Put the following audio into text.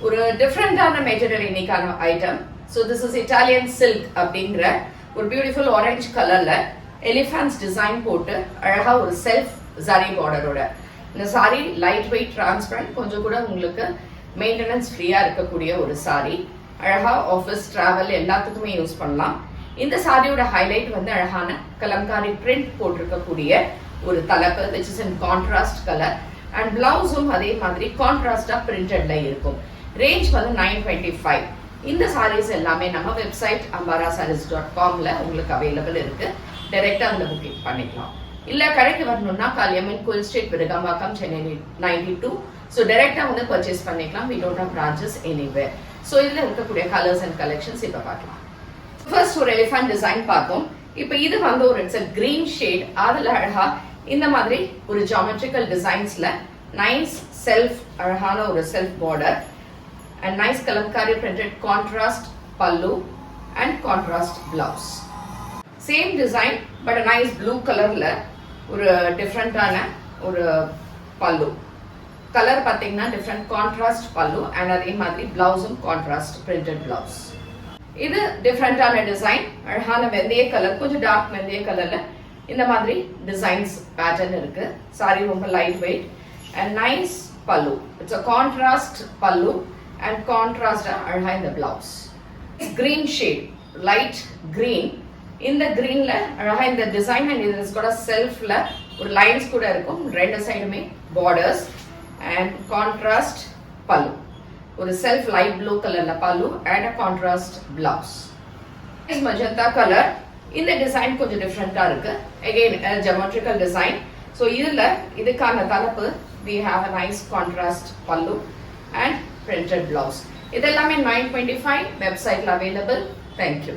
ஒரு டிஃப்ரெண்டான மெட்டீரியல் இன்னைக்கான item. So this is Italian silk அப்படிங்கிற ஒரு பியூட்டிஃபுல் ஆரஞ்ச் கலர்ல எலிஃபண்ட்ஸ் டிசைன் போட்டு அழகா ஒரு செல்ஃப் ஜரி பார்டரோட இந்த சாரி லைட் வெயிட் டிரான்ஸ்பரண்ட், கொஞ்சம் கூட உங்களுக்கு மெயின்டெனன்ஸ் ஃப்ரீயா இருக்கக்கூடிய ஒரு சாரி. அழகா ஆஃபீஸ் டிராவல் எல்லாத்துக்குமே யூஸ் பண்ணலாம். இந்த சாரியோட ஹைலைட் வந்து அழகான கலம்காரி பிரிண்ட் போட்டிருக்கக்கூடிய ஒரு தலைப்பு which is in contrast color and பிளவுஸும் அதே மாதிரி கான்ட்ராஸ்டா பிரிண்டட்ல இருக்கும். ரேஞ்ச் வந்து 925. இந்த சாரீஸ் எல்லாமே நம்ம வெப்சைட் ambarasarees.comல உங்களுக்கு அவைலபிள் இருக்கு. டைரக்டா அந்த புக்கிங் பண்ணிக்கலாம். இல்ல கடைக்கு வரணும்னா காளியம்மன் கோயில் ஸ்ட்ரீட், விருகம்பாக்கம், சென்னை 92. ஸோ டைரக்டா வந்து பர்ச்சேஸ் பண்ணிக்கலாம். we don't have branches anywhere. So இதுல இருக்கக்கூடிய கலர்ஸ் அண்ட் கலெக்ஷன்ஸ் இப்ப பார்க்கலாம். ஃபர்ஸ்ட் ஒரு எலிஃபண்ட் டிசைன் பார்த்தோம். இப்போ இது வந்து ஒரு இட்ஸ் கிரீன் ஷேட். அதுல அழகா இந்த மாதிரி ஒரு ஜியோமெட்ரிக்கல் டிசைன்ஸ்ல நைஸ் செல்ஃப் அழகான ஒரு self border and nice kalamkari printed contrast pallu and contrast blouse. Same design but nice blue கலர்ல ஒரு டிஃப்ரெண்டான ஒரு பல்லு. கலர் பார்த்தீங்கன்னா டிஃப்ரெண்ட் கான்ட்ராஸ்ட் பல்லு அண்ட் அதே மாதிரி பிளவுஸும் கான்ட்ராஸ்ட் பிரிண்டட் பிளவுஸ். இது டிஃப்ரெண்டான டிசைன், அழகான வெந்தய கலர், கொஞ்சம் டார்க் வெந்தய கலர்ல இந்த மாதிரி டிசைன்ஸ் பேட்டர்ன் இருக்கு. சாரி ரொம்ப லைட் வெயிட் அண்ட் நைஸ் பல்லு. It's a contrast pallu and கான்ட்ராஸ்டா அழகா இந்த blouse. Green shade, light green. இந்த கிரீன்ல அழகா இந்த டிசைன் அண்ட் இது கூட செல்ஃப்ல ஒரு லைன்ஸ் கூட இருக்கும். ரெண்டு சைடுமே பார்டர்ஸ் அண்ட் கான்ட்ராஸ்ட் பல்லு. ஒரு செல்ஃப் லைட் ப்ளூ கலர்ல பல்லு and a contrast blouse. Magenta colour. இந்த டிசைன் கொஞ்சம் டிஃப்ரெண்டா இருக்கு. Again geometrical design. ஸோ இதுக்கான தலைப்பு we have a nice contrast pallu and printed blouse. இதெல்லாமே 925 வெப்சைட்ல அவைலபிள். Thank you.